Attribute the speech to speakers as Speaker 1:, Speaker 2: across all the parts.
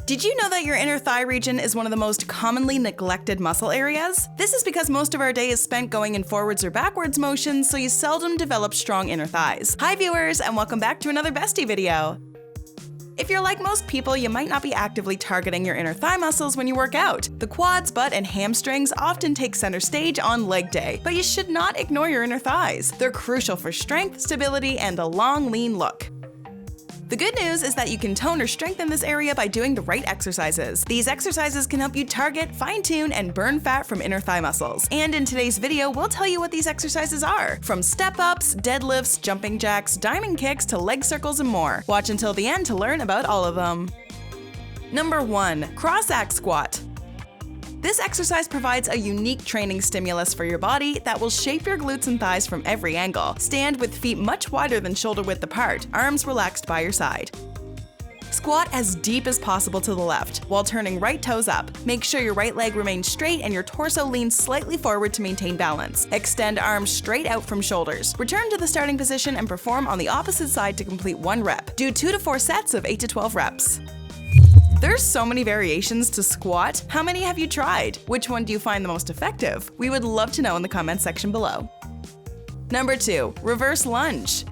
Speaker 1: Did you know that your inner thigh region is one of the most commonly neglected muscle areas? This is because most of our day is spent going in forwards or backwards motions, so you seldom develop strong inner thighs. Hi viewers, and welcome back to another Bestie video. If you're like most people, you might not be actively targeting your inner thigh muscles when you work out. The quads, butt, and hamstrings often take center stage on leg day, but you should not ignore your inner thighs. They're crucial for strength, stability, and a long, lean look. The good news is that you can tone or strengthen this area by doing the right exercises. These exercises can help you target, fine-tune, and burn fat from inner thigh muscles. And in today's video, we'll tell you what these exercises are. From step-ups, deadlifts, jumping jacks, diamond kicks, to leg circles and more. Watch until the end to learn about all of them. Number 1. Crossack Squat. This exercise provides a unique training stimulus for your body that will shape your glutes and thighs from every angle. Stand with feet much wider than shoulder width apart, arms relaxed by your side. Squat as deep as possible to the left, while turning right toes up. Make sure your right leg remains straight and your torso leans slightly forward to maintain balance. Extend arms straight out from shoulders. Return to the starting position and perform on the opposite side to complete 1 rep. Do 2 to 4 sets of 8 to 12 reps. There's so many variations to squat. How many have you tried? Which one do you find the most effective? We would love to know in the comments section below. Number 2. Reverse lunge.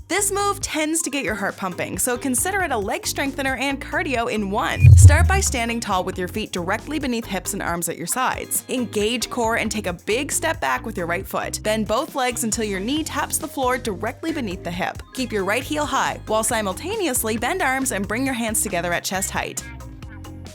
Speaker 1: This move tends to get your heart pumping, so consider it a leg strengthener and cardio in one. Start by standing tall with your feet directly beneath hips and arms at your sides. Engage core and take a big step back with your right foot. Bend both legs until your knee taps the floor directly beneath the hip. Keep your right heel high, while simultaneously bend arms and bring your hands together at chest height.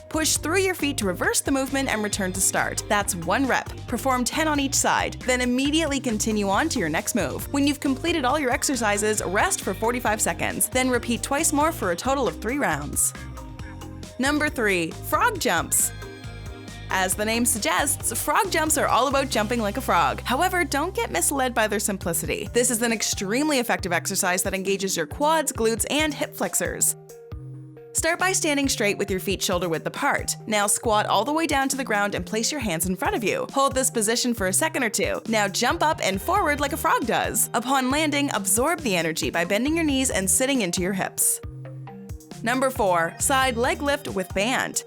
Speaker 1: Push through your feet to reverse the movement and return to start. That's 1 rep. Perform 10 on each side, then immediately continue on to your next move. When you've completed all your exercises, rest for 45 seconds, then repeat twice more for a total of 3 rounds. Number 3. Frog jumps. As the name suggests, frog jumps are all about jumping like a frog. However, don't get misled by their simplicity. This is an extremely effective exercise that engages your quads, glutes, and hip flexors. Start by standing straight with your feet shoulder width apart. Now squat all the way down to the ground and place your hands in front of you. Hold this position for a second or 2. Now jump up and forward like a frog does. Upon landing, absorb the energy by bending your knees and sitting into your hips. Number 4. Side leg lift with band.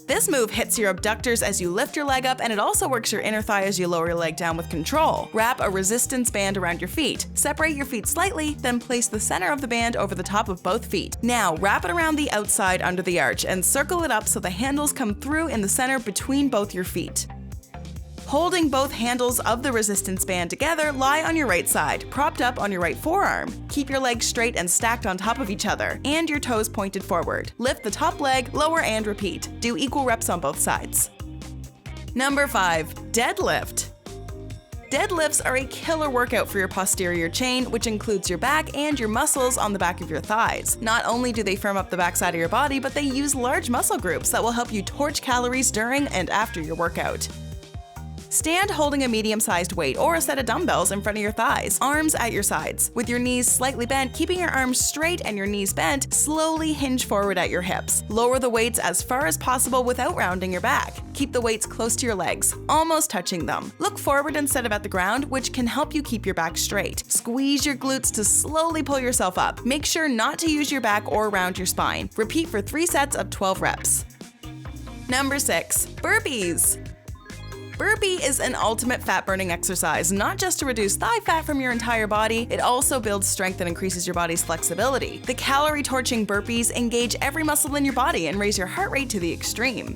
Speaker 1: This move hits your abductors as you lift your leg up, and it also works your inner thigh as you lower your leg down with control. Wrap a resistance band around your feet. Separate your feet slightly, then place the center of the band over the top of both feet. Now wrap it around the outside under the arch and circle it up so the handles come through in the center between both your feet. Holding both handles of the resistance band together, lie on your right side, propped up on your right forearm. Keep your legs straight and stacked on top of each other, and your toes pointed forward. Lift the top leg, lower, and repeat. Do equal reps on both sides. Number 5. Deadlift. Deadlifts are a killer workout for your posterior chain, which includes your back and your muscles on the back of your thighs. Not only do they firm up the backside of your body, but they use large muscle groups that will help you torch calories during and after your workout. Stand holding a medium-sized weight or a set of dumbbells in front of your thighs, arms at your sides. With your knees slightly bent, keeping your arms straight and your knees bent, slowly hinge forward at your hips. Lower the weights as far as possible without rounding your back. Keep the weights close to your legs, almost touching them. Look forward instead of at the ground, which can help you keep your back straight. Squeeze your glutes to slowly pull yourself up. Make sure not to use your back or round your spine. Repeat for 3 sets of 12 reps. Number 6. Burpees. Burpee is an ultimate fat-burning exercise, not just to reduce thigh fat from your entire body, it also builds strength and increases your body's flexibility. The calorie-torching burpees engage every muscle in your body and raise your heart rate to the extreme.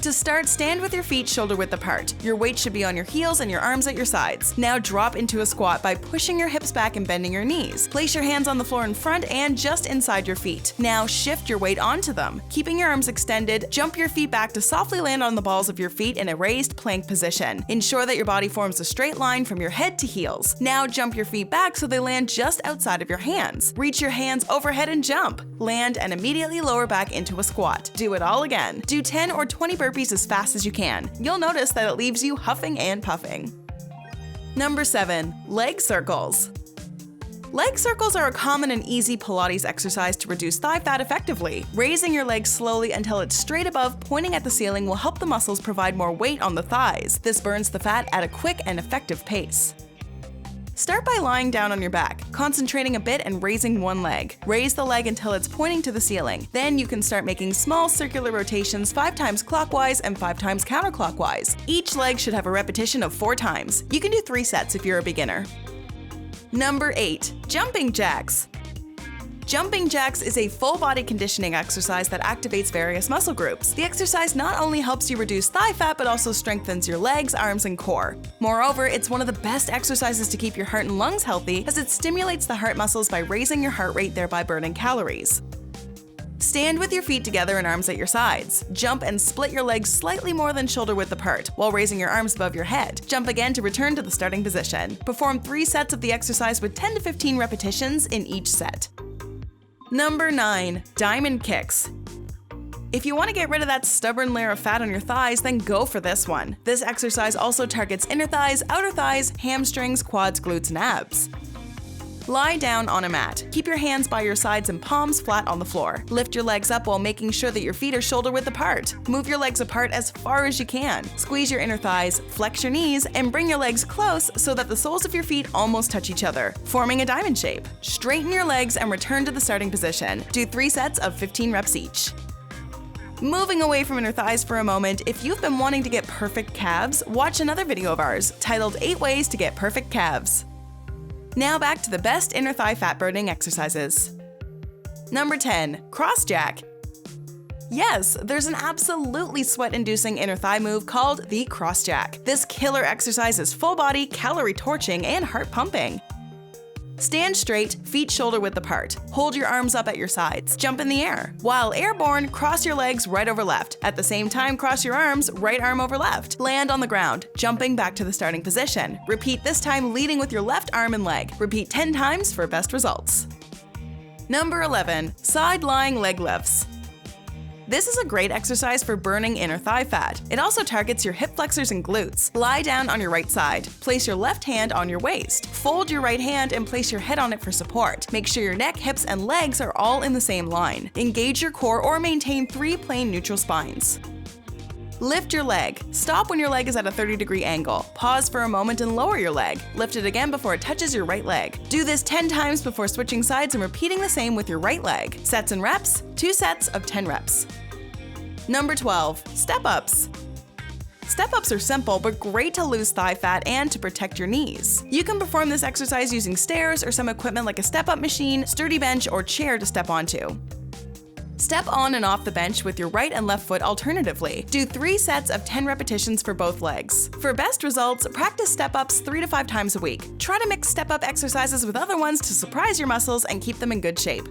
Speaker 1: To start, stand with your feet shoulder width apart. Your weight should be on your heels and your arms at your sides. Now drop into a squat by pushing your hips back and bending your knees. Place your hands on the floor in front and just inside your feet. Now shift your weight onto them. Keeping your arms extended, jump your feet back to softly land on the balls of your feet in a raised plank position. Ensure that your body forms a straight line from your head to heels. Now jump your feet back so they land just outside of your hands. Reach your hands overhead and jump. Land and immediately lower back into a squat. Do it all again. Do 10 or 20 burpees as fast as you can. You'll notice that it leaves you huffing and puffing. Number 7. Leg circles. Leg circles are a common and easy Pilates exercise to reduce thigh fat effectively. Raising your legs slowly until it's straight above, pointing at the ceiling, will help the muscles provide more weight on the thighs. This burns the fat at a quick and effective pace. Start by lying down on your back, concentrating a bit and raising one leg. Raise the leg until it's pointing to the ceiling. Then you can start making small circular rotations 5 times clockwise and 5 times counterclockwise. Each leg should have a repetition of 4 times. You can do 3 sets if you're a beginner. Number 8. Jumping jacks. Jumping jacks is a full body conditioning exercise that activates various muscle groups. The exercise not only helps you reduce thigh fat, but also strengthens your legs, arms, and core. Moreover, it's one of the best exercises to keep your heart and lungs healthy as it stimulates the heart muscles by raising your heart rate, thereby burning calories. Stand with your feet together and arms at your sides. Jump and split your legs slightly more than shoulder width apart, while raising your arms above your head. Jump again to return to the starting position. Perform 3 sets of the exercise with 10 to 15 repetitions in each set. Number 9. Diamond kicks. If you want to get rid of that stubborn layer of fat on your thighs, then go for this one. This exercise also targets inner thighs, outer thighs, hamstrings, quads, glutes, and abs. Lie down on a mat. Keep your hands by your sides and palms flat on the floor. Lift your legs up while making sure that your feet are shoulder width apart. Move your legs apart as far as you can. Squeeze your inner thighs, flex your knees, and bring your legs close so that the soles of your feet almost touch each other, forming a diamond shape. Straighten your legs and return to the starting position. Do 3 sets of 15 reps each. Moving away from inner thighs for a moment, if you've been wanting to get perfect calves, watch another video of ours titled 8 Ways to Get Perfect Calves. Now back to the best inner thigh fat burning exercises. Number 10. Cross jack. Yes, there's an absolutely sweat-inducing inner thigh move called the cross jack. This killer exercise is full body, calorie torching, and heart pumping. Stand straight, feet shoulder width apart. Hold your arms up at your sides. Jump in the air. While airborne, cross your legs right over left. At the same time, cross your arms, right arm over left. Land on the ground, jumping back to the starting position. Repeat this time leading with your left arm and leg. Repeat 10 times for best results. Number 11. Side lying leg lifts. This is a great exercise for burning inner thigh fat. It also targets your hip flexors and glutes. Lie down on your right side. Place your left hand on your waist. Fold your right hand and place your head on it for support. Make sure your neck, hips, and legs are all in the same line. Engage your core or maintain 3 plain neutral spines. Lift your leg. Stop when your leg is at a 30-degree angle. Pause for a moment and lower your leg. Lift it again before it touches your right leg. Do this 10 times before switching sides and repeating the same with your right leg. Sets and reps, 2 sets of 10 reps. Number 12. Step-ups. Step-ups are simple but great to lose thigh fat and to protect your knees. You can perform this exercise using stairs or some equipment like a step-up machine, sturdy bench, or chair to step onto. Step on and off the bench with your right and left foot alternatively. Do 3 sets of 10 repetitions for both legs. For best results, practice step-ups 3 to 5 times a week. Try to mix step-up exercises with other ones to surprise your muscles and keep them in good shape.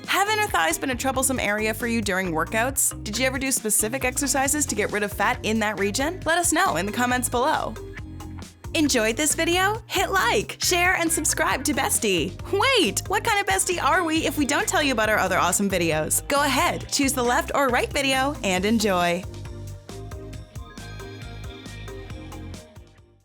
Speaker 1: Have inner thighs been a troublesome area for you during workouts? Did you ever do specific exercises to get rid of fat in that region? Let us know in the comments below. Enjoyed this video? Hit like, share, and subscribe to Bestie. Wait, what kind of bestie are we if we don't tell you about our other awesome videos? Go ahead, choose the left or right video, and enjoy.